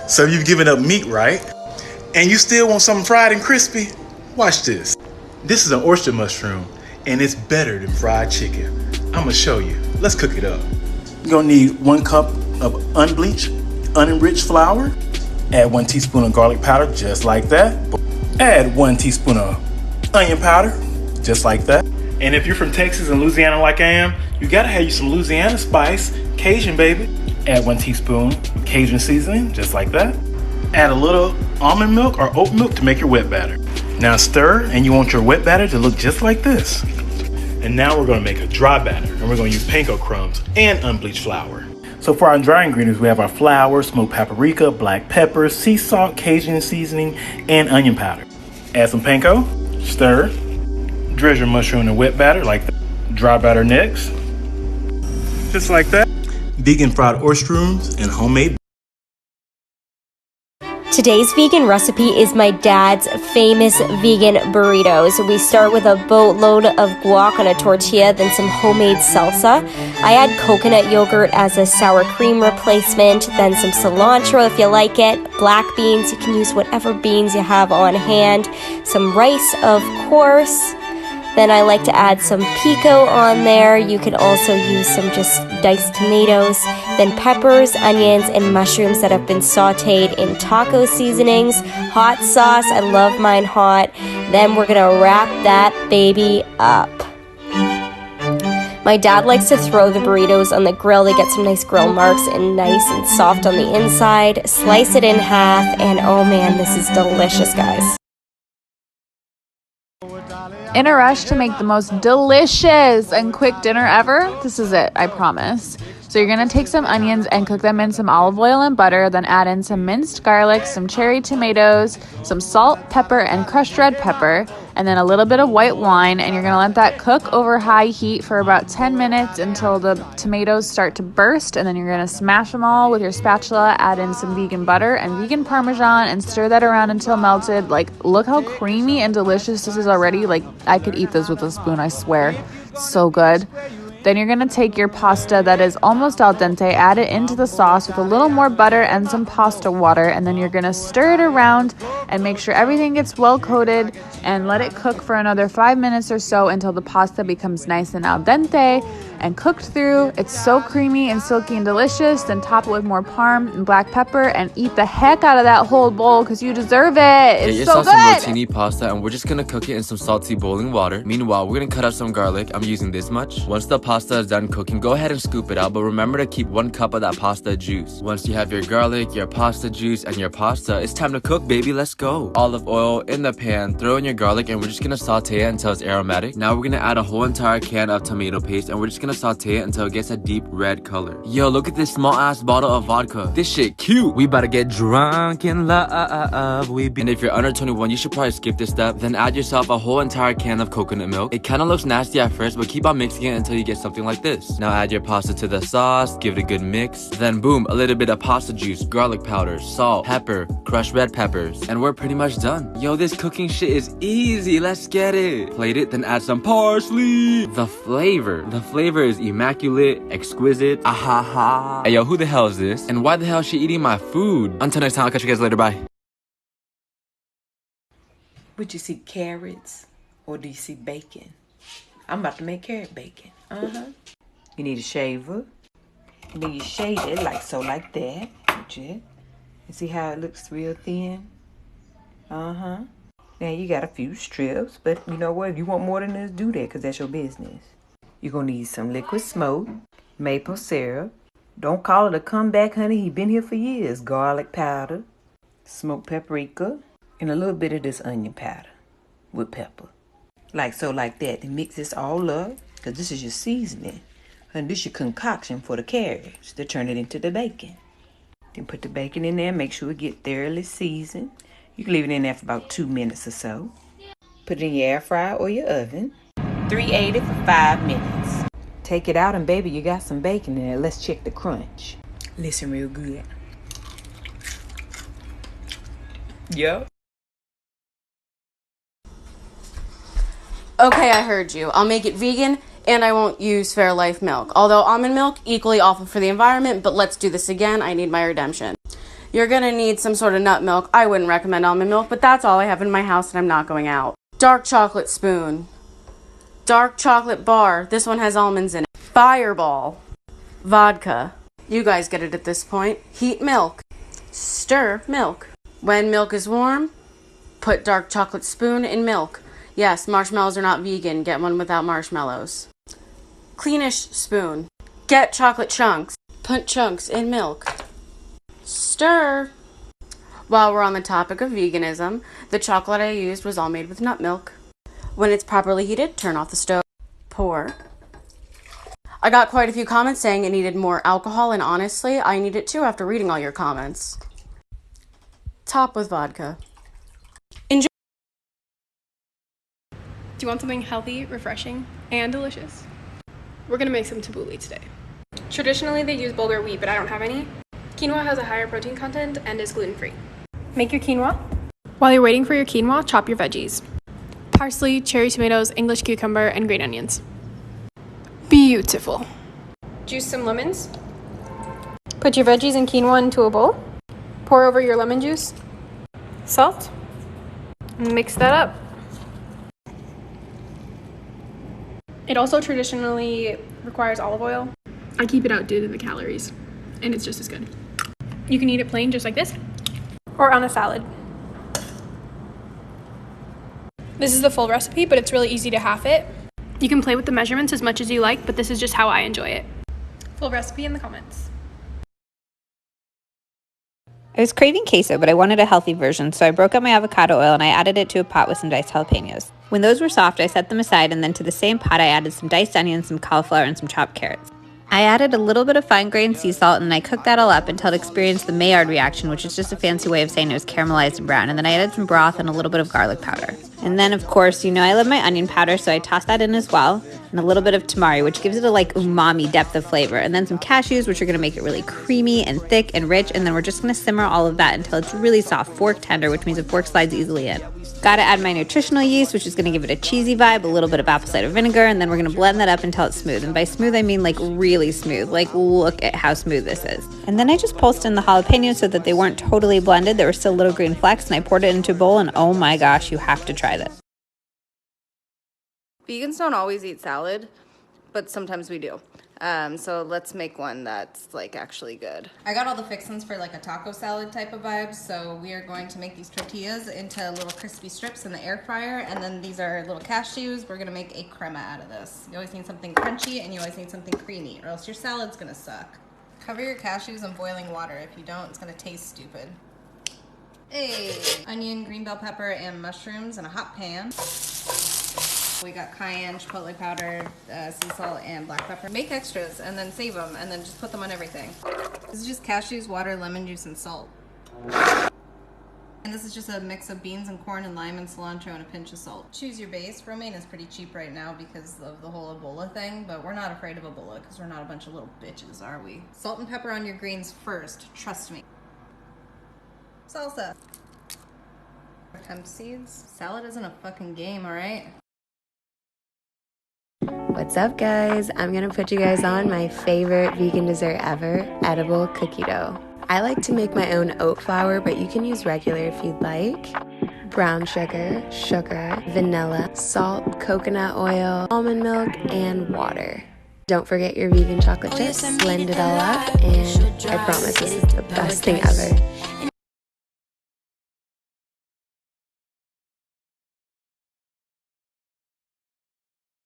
So you've given up meat, right? And you still want something fried and crispy? Watch this. This is an oyster mushroom, and it's better than fried chicken. I'm gonna show you. Let's cook it up. You're gonna need 1 cup of unbleached, unenriched flour. Add 1 teaspoon of garlic powder, just like that. Add 1 teaspoon of onion powder, just like that. And if you're from Texas and Louisiana like I am, you gotta have you some Louisiana spice, Cajun baby. Add 1 teaspoon of Cajun seasoning, just like that. Add a little almond milk or oat milk to make your wet batter. Now stir, and you want your wet batter to look just like this. And now we're gonna make a dry batter, and we're gonna use panko crumbs and unbleached flour. So for our dry ingredients, we have our flour, smoked paprika, black pepper, sea salt, Cajun seasoning, and onion powder. Add some panko, stir, dredge your mushroom in wet batter like that. Dry batter next, just like that. Vegan fried oysters and homemade. Today's vegan recipe is my dad's famous vegan burritos. We start with a boatload of guac on a tortilla, then some homemade salsa. I add coconut yogurt as a sour cream replacement, then some cilantro if you like it, black beans, you can use whatever beans you have on hand, some rice of course. Then I like to add some pico on there. You can also use some just diced tomatoes. Then peppers, onions, and mushrooms that have been sauteed in taco seasonings. Hot sauce, I love mine hot. Then we're gonna wrap that baby up. My dad likes to throw the burritos on the grill. They get some nice grill marks and nice and soft on the inside. Slice it in half, and oh man, this is delicious, guys. In a rush to make the most delicious and quick dinner ever? This is it, I promise. So you're going to take some onions and cook them in some olive oil and butter, then add in some minced garlic, some cherry tomatoes, some salt, pepper, and crushed red pepper, and then a little bit of white wine, and you're going to let that cook over high heat for about 10 minutes until the tomatoes start to burst, and then you're going to smash them all with your spatula, add in some vegan butter and vegan parmesan, and stir that around until melted. Like, look how creamy and delicious this is already. Like, I could eat this with a spoon, I swear. So good. Then you're going to take your pasta that is almost al dente, add it into the sauce with a little more butter and some pasta water, and then you're going to stir it around and make sure everything gets well coated and let it cook for another 5 minutes or so until the pasta becomes nice and al dente and cooked through. It's so creamy and silky and delicious. Then top it with more parm and black pepper and eat the heck out of that whole bowl because you deserve it. It's so good. Get yourself some rotini pasta, and we're just gonna cook it in some salty boiling water. Meanwhile, we're gonna cut up some garlic. I'm using this much. Once the pasta is done cooking, go ahead and scoop it out, but remember to keep 1 cup of that pasta juice. Once you have your garlic, your pasta juice, and your pasta, it's time to cook, baby. Let's go. Olive oil in the pan, throw in your garlic, and we're just gonna saute it until it's aromatic. Now we're gonna add a whole entire can of tomato paste, and we're just gonna saute it until it gets a deep red color. Yo, look at this small ass bottle of vodka. This shit cute. We about to get drunk in love. And if you're under 21, you should probably skip this step. Then add yourself a whole entire can of coconut milk. It kind of looks nasty at first, but keep on mixing it until you get something like this. Now add your pasta to the sauce, give it a good mix. Then boom, a little bit of pasta juice, garlic powder, salt, pepper, crushed red peppers, and we're pretty much done. Yo, this cooking shit is easy. Let's get it. Plate it, then add some parsley. The flavor is immaculate, exquisite. Ahaha. Hey yo, who the hell is this? And why the hell is she eating my food? Until next time, I'll catch you guys later. Bye. Would you see carrots or do you see bacon? I'm about to make carrot bacon. You need a shaver. And then you shade it like so, like that. You see how it looks real thin? Now you got a few strips, but you know what? If you want more than this, do that because that's your business. You're going to need some liquid smoke, maple syrup. Don't call it a comeback, honey. He been here for years. Garlic powder, smoked paprika, and a little bit of this onion powder with pepper. Like so, like that. And mix this all up because this is your seasoning. And this is your concoction for the carrots to turn it into the bacon. Then put the bacon in there. Make sure it get thoroughly seasoned. You can leave it in there for about 2 minutes or so. Put it in your air fryer or your oven. 380 for 5 minutes. Take it out and baby, you got some bacon in there. Let's check the crunch. Listen real good. Yep. Okay, I heard you. I'll make it vegan and I won't use Fairlife milk. Although almond milk, equally awful for the environment, but let's do this again. I need my redemption. You're gonna need some sort of nut milk. I wouldn't recommend almond milk, but that's all I have in my house and I'm not going out. Dark chocolate spoon. Dark chocolate bar. This one has almonds in it. Fireball. Vodka. You guys get it at this point. Heat milk. Stir milk. When milk is warm, put dark chocolate spoon in milk. Yes, marshmallows are not vegan. Get one without marshmallows. Cleanish spoon. Get chocolate chunks. Put chunks in milk. Stir. While we're on the topic of veganism, the chocolate I used was all made with nut milk. When it's properly heated, turn off the stove. Pour. I got quite a few comments saying it needed more alcohol, and honestly, I need it too after reading all your comments. Top with vodka. Enjoy. Do you want something healthy, refreshing, and delicious? We're gonna make some tabbouleh today. Traditionally, they use bulgur wheat, but I don't have any. Quinoa has a higher protein content and is gluten-free. Make your quinoa. While you're waiting for your quinoa, chop your veggies. Parsley, cherry tomatoes, English cucumber, and green onions. Beautiful. Juice some lemons. Put your veggies and quinoa into a bowl. Pour over your lemon juice. Salt. Mix that up. It also traditionally requires olive oil. I keep it out due to the calories, and it's just as good. You can eat it plain just like this, or on a salad. This is the full recipe, but it's really easy to half it. You can play with the measurements as much as you like, but this is just how I enjoy it. Full recipe in the comments. I was craving queso, but I wanted a healthy version, so I broke up my avocado oil and I added it to a pot with some diced jalapenos. When those were soft, I set them aside, and then to the same pot I added some diced onions, some cauliflower, and some chopped carrots. I added a little bit of fine-grained sea salt, and I cooked that all up until it experienced the Maillard reaction, which is just a fancy way of saying it was caramelized and brown. And then I added some broth and a little bit of garlic powder. And then, of course, you know I love my onion powder, so I tossed that in as well. And a little bit of tamari, which gives it a umami depth of flavor. And then some cashews, which are going to make it really creamy and thick and rich. And then we're just going to simmer all of that until it's really soft, fork tender, which means the fork slides easily in. Gotta add my nutritional yeast, which is going to give it a cheesy vibe, a little bit of apple cider vinegar, and then we're going to blend that up until it's smooth. And by smooth, I mean really smooth. Look at how smooth this is. And then I just pulsed in the jalapenos so that they weren't totally blended. There were still little green flecks, and I poured it into a bowl, and oh my gosh, you have to try this. Vegans don't always eat salad, but sometimes we do. So let's make one that's actually good. I got all the fixins for a taco salad type of vibe, so we are going to make these tortillas into little crispy strips in the air fryer, and then these are little cashews. We're gonna make a crema out of this. You always need something crunchy and you always need something creamy, or else your salad's gonna suck. Cover your cashews in boiling water. If you don't, it's gonna taste stupid. Hey, onion, green bell pepper, and mushrooms in a hot pan. We got cayenne, chipotle powder, sea salt, and black pepper. Make extras and then save them and then just put them on everything. This is just cashews, water, lemon juice, and salt. And this is just a mix of beans and corn and lime and cilantro and a pinch of salt. Choose your base. Romaine is pretty cheap right now because of the whole Ebola thing, but we're not afraid of Ebola because we're not a bunch of little bitches, are we? Salt and pepper on your greens first, trust me. Salsa. Hemp seeds. Salad isn't a fucking game, alright? What's up, guys? I'm gonna put you guys on my favorite vegan dessert ever, edible cookie dough. I like to make my own oat flour, but you can use regular if you'd like. Brown sugar, vanilla, salt, coconut oil, almond milk, and water. Don't forget your vegan chocolate chips, blend it all up, and I promise this is the best thing ever.